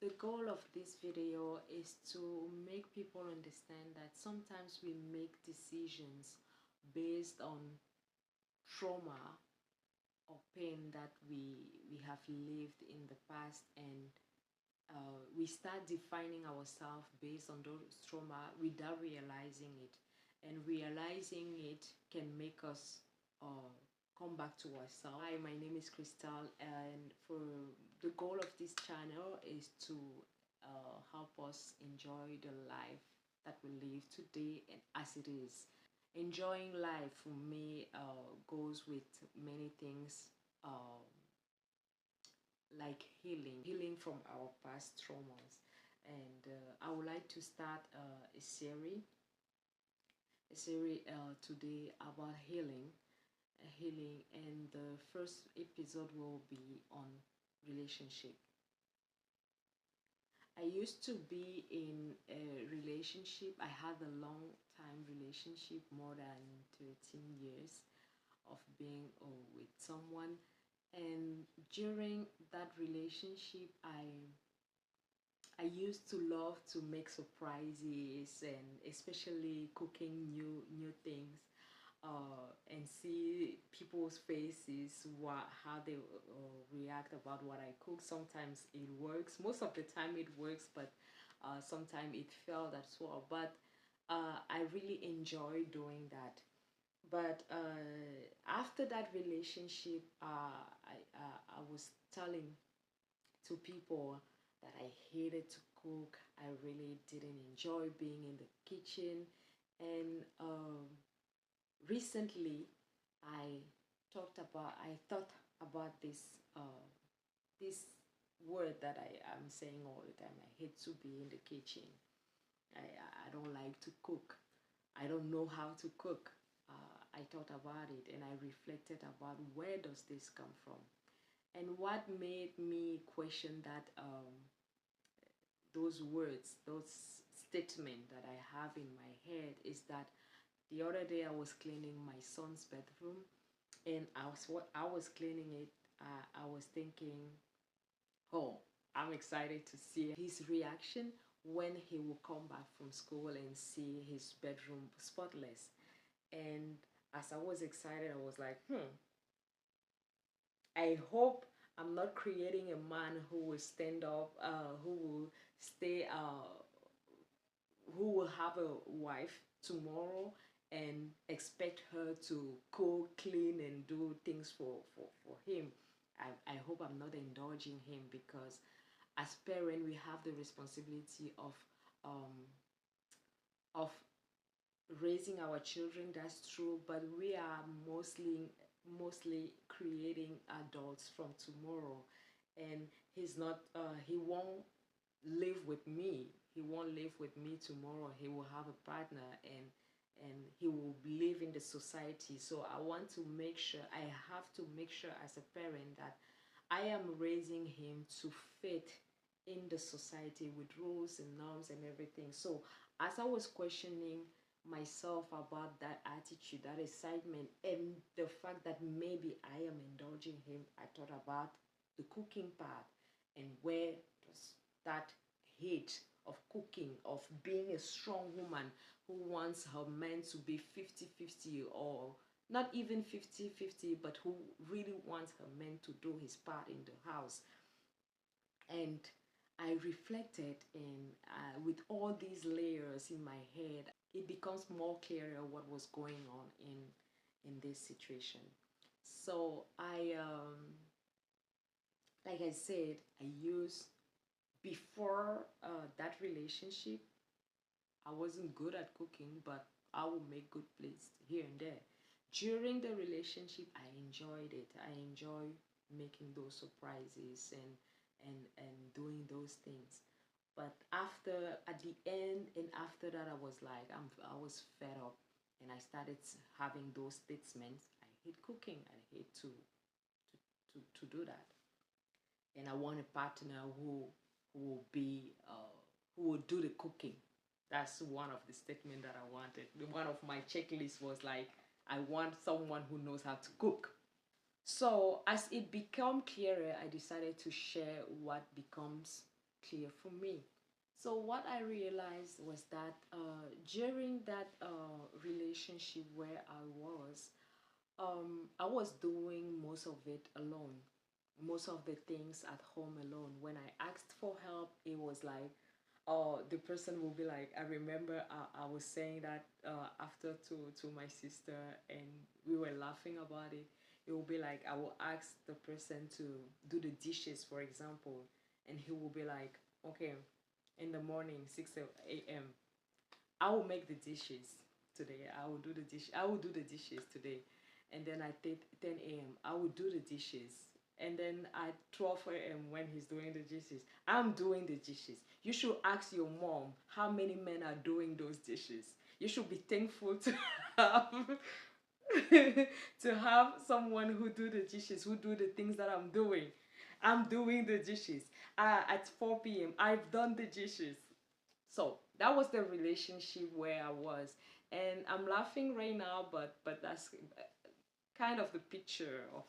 The goal of this video is to make people understand that sometimes we make decisions based on trauma or pain that we have lived in the past, and we start defining ourselves based on those trauma without realizing it. And realizing it can make us come back to ourselves. Hi, my name is Crystal, and for the goal of this channel is to help us enjoy the life that we live today and as it is. Enjoying life for me goes with many things, like healing from our past traumas. And I would like to start a series today about healing, and the first episode will be on relationship. I used to be in a relationship. I had a long time relationship, more than 13 years of being with someone. And during that relationship, I used to love to make surprises, and especially cooking new things, and see people's faces, how they react about what I cook. Sometimes it works. Most of the time it works, but sometimes it failed as well. But I really enjoy doing that. But after that relationship, I was telling to people that I hated to cook. I really didn't enjoy being in the kitchen. And recently, I thought about this word that I am saying all the time. I hate to be in the kitchen. I don't like to cook. I don't know how to cook. I thought about it and I reflected about where does this come from, and what made me question that, those words, those statements that I have in my head, is that the other day I was cleaning my son's bedroom, and I was cleaning it. I was thinking, oh, I'm excited to see his reaction when he will come back from school and see his bedroom spotless. And as I was excited, I was like, I hope I'm not creating a man who will stand up, who will stay, who will have a wife tomorrow and expect her to cook, clean, and do things for him. I hope I'm not indulging him, because as parents, we have the responsibility um, of raising our children. That's true, but we are mostly creating adults from tomorrow. And he won't live with me. He won't live with me tomorrow. He will have a partner, and he will live in the society. So I have to make sure as a parent that I am raising him to fit in the society with rules and norms and everything. So as I was questioning myself about that attitude, that excitement, and the fact that maybe I am indulging him, I thought about the cooking part, and where does that hate of cooking, of being a strong woman who wants her men to be 50-50, or not even 50-50, but who really wants her men to do his part in the house. And I reflected, and with all these layers in my head, it becomes more clearer what was going on in this situation. So like I said, I used before that relationship, I wasn't good at cooking, but I would make good plates here and there. During the relationship, I enjoyed it. I enjoy making those surprises, and doing those things. But at the end, and after that, I was like, I was fed up, and I started having those statements. I hate cooking. I hate to do that, and I want a partner who will be who will do the cooking. That's one of the statements that I wanted. One of my checklists was like, I want someone who knows how to cook. So as it became clearer, I decided to share what becomes clear for me. So what I realized was that during that relationship where I was doing most of it alone, most of the things at home alone. When I asked for help, it was like, the person will be like, I remember I was saying that after to my sister, and we were laughing about it. It will be like, I will ask the person to do the dishes, for example, and he will be like, okay, in the morning, 6 a.m. I will make the dishes today. I will do the dish. I will do the dishes today, and then at 10 a.m. I will do the dishes, and then at 12 a.m. when he's doing the dishes, I'm doing the dishes. You should ask your mom how many men are doing those dishes. You should be thankful to have to have someone who do the dishes, who do the things that I'm doing. I'm doing the dishes. At 4 p.m. I've done the dishes. So that was the relationship where I was, and I'm laughing right now, but that's kind of the picture of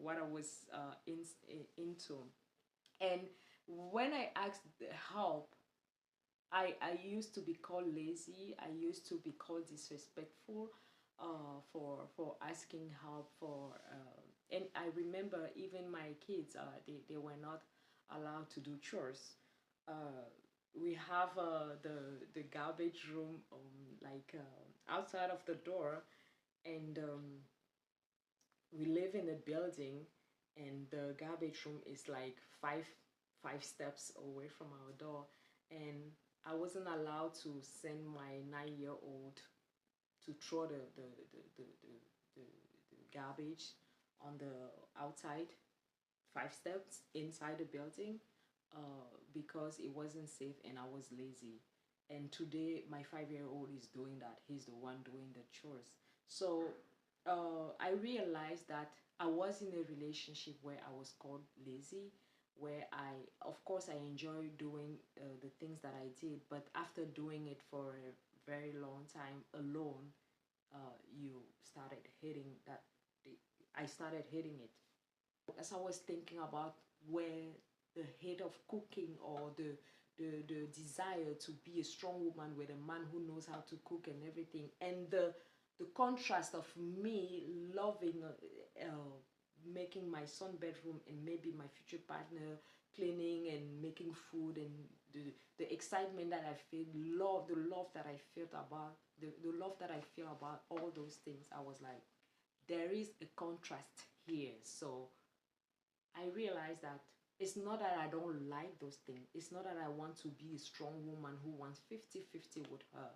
what I was into. And when I asked the help, I used to be called lazy. I used to be called disrespectful for asking help for. And I remember even my kids, they were not allowed to do chores. We have the garbage room like outside of the door, and we live in a building, and the garbage room is like five steps away from our door, and I wasn't allowed to send my 9-year-old to throw the garbage on the outside 5 steps inside the building, because it wasn't safe and I was lazy. And today, my 5-year-old is doing that. He's the one doing the chores. So I realized that I was in a relationship where I was called lazy, where of course, I enjoy doing the things that I did, but after doing it for a very long time alone, you started hating that. I started hating it. As I was thinking about where the hate of cooking, or the desire to be a strong woman with a man who knows how to cook and everything, and the contrast of me loving making my son bedroom, and maybe my future partner cleaning and making food, and the excitement that I feel, the love that I felt about the love that I feel about all those things. I was like, there is a contrast here. So I realized that it's not that I don't like those things. It's not that I want to be a strong woman who wants 50-50 with her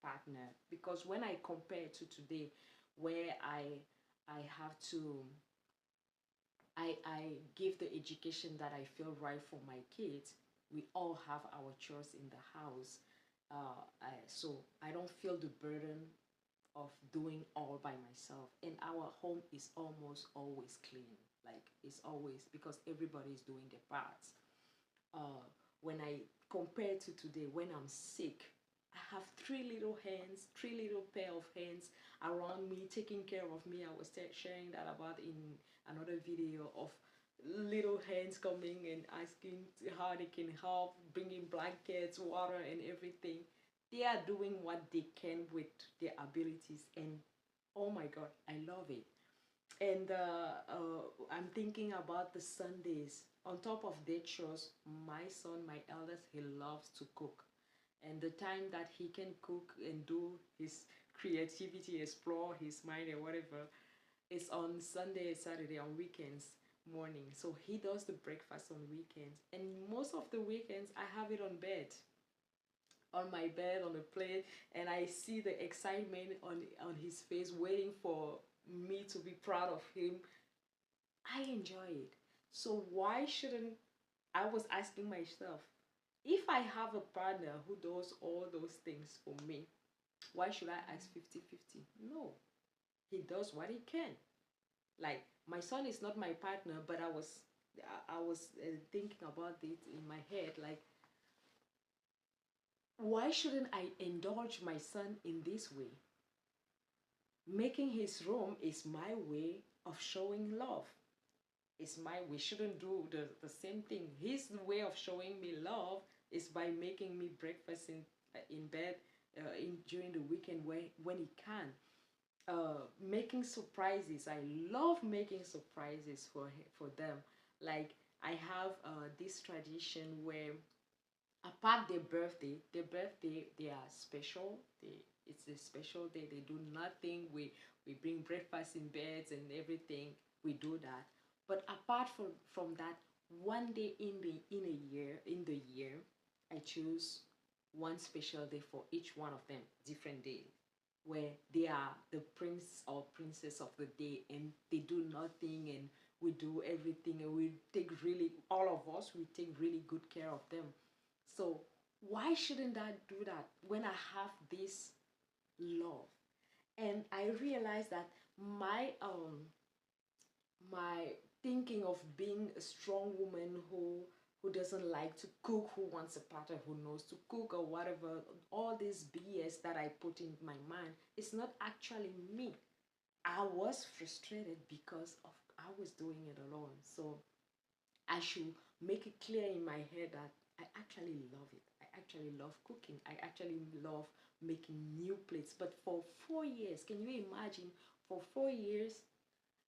partner. Because when I compare to today, where I have to I give the education that I feel right for my kids. We all have our chores in the house. So I don't feel the burden of doing all by myself, and our home is almost always clean. Like, it's always, because everybody is doing their parts. When I compare to today, when I'm sick, I have three little pair of hands around me, taking care of me. I was sharing that about in another video of little hands coming and asking how they can help, bringing blankets, water, and everything. They are doing what they can with their abilities, and oh my God, I love it. And I'm thinking about the Sundays. On top of their chores, my son, my eldest, he loves to cook. And the time that he can cook and do his creativity, explore his mind and whatever, is on Sunday, Saturday, on weekends morning. So he does the breakfast on weekends. And most of the weekends, I have it on my bed, on the plate, and I see the excitement on his face, waiting for me to be proud of him. I enjoy it. So why shouldn't, I was asking myself, if I have a partner who does all those things for me, why should I ask 50-50? No, he does what he can. Like, my son is not my partner, but I was thinking about it in my head, like, why shouldn't I indulge my son in this way? Making his room is my way of showing love. It's my, we shouldn't do the same thing. His way of showing me love is by making me breakfast in bed in during the weekend when he can. Making surprises. I love making surprises for them. Like I have this tradition where apart their birthday they are special. It's a special day. They do nothing. We bring breakfast in beds and everything. We do that. But apart from that, one day in the year, I choose one special day for each one of them, different day, where they are the prince or princess of the day and they do nothing and we do everything and we take really, all of us, we take really good care of them. So why shouldn't I do that when I have this love? And I realized that my thinking of being a strong woman who doesn't like to cook, who wants a partner who knows to cook or whatever, all this BS that I put in my mind, is not actually me. I was frustrated because of I was doing it alone. So I should make it clear in my head that I actually love it. I actually love cooking. I actually love making new plates. But for 4 years, can you imagine? For 4 years,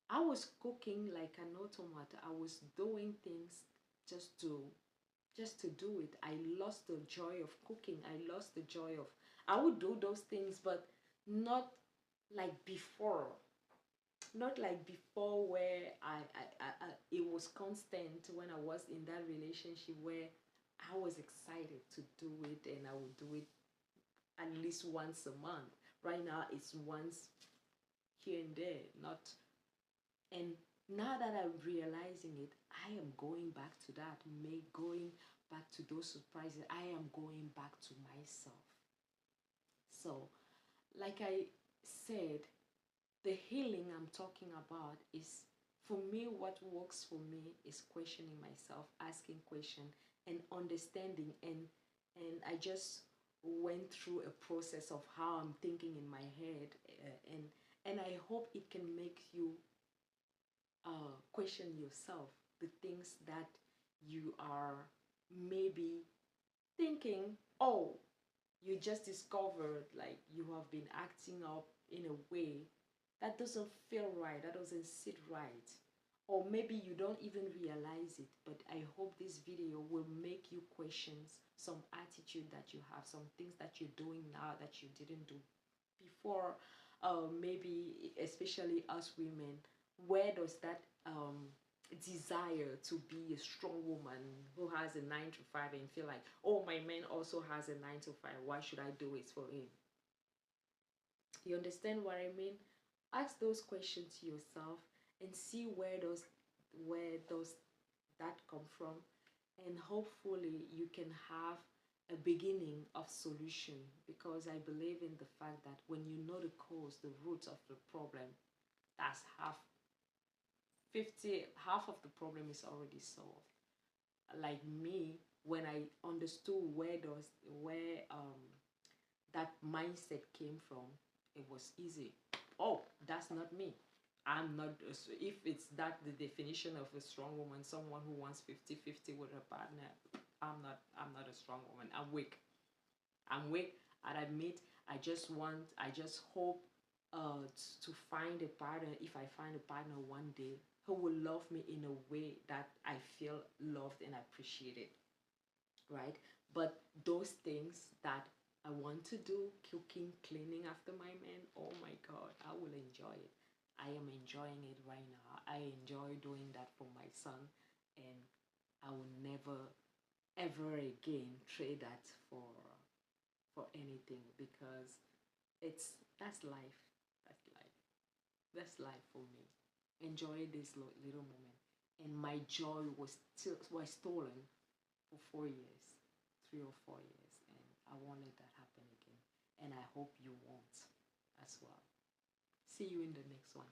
I was cooking like an automat. I was doing things just to just to do it. I lost the joy of cooking. I lost the joy of, I would do those things, but not like before. Not like before where it was constant when I was in that relationship where I was excited to do it and I would do it at least once a month. Right now it's once here and there, not. And now that I'm realizing it, I am going back to that, me going back to those surprises. I am going back to myself. So, like I said, the healing I'm talking about is, for me, what works for me is questioning myself, asking questions, and understanding. And I just went through a process of how I'm thinking in my head, and I hope it can make you question yourself, the things that you are maybe thinking, oh, you just discovered like you have been acting up in a way that doesn't feel right, that doesn't sit right. Or maybe you don't even realize it, but I hope this video will make you question some attitude that you have, some things that you're doing now that you didn't do before. Maybe especially us women, where does that desire to be a strong woman who has a 9 to 5 and feel like, oh, my man also has a 9 to 5, why should I do it for him? You understand what I mean? Ask those questions to yourself and see where does that come from, and hopefully you can have a beginning of solution, because I believe in the fact that when you know the cause, the root of the problem, that's half of the problem is already solved. Like me, when I understood where that mindset came from, it was easy. Oh, that's not me. I'm not, if it's that the definition of a strong woman, someone who wants 50-50 with her partner, I'm not a strong woman. I'm weak. I'm weak. I admit. I just hope to find a partner. If I find a partner one day who will love me in a way that I feel loved and appreciated, right? But those things that I want to do, cooking, cleaning after my man, oh my God, I will enjoy it. I am enjoying it right now. I enjoy doing that for my son, and I will never ever again trade that for anything, because that's life. That's life. That's life for me. Enjoy this little moment, and my joy was stolen for 4 years, 3 or 4 years, and I won't let that happen again. And I hope you won't as well. See you in the next one.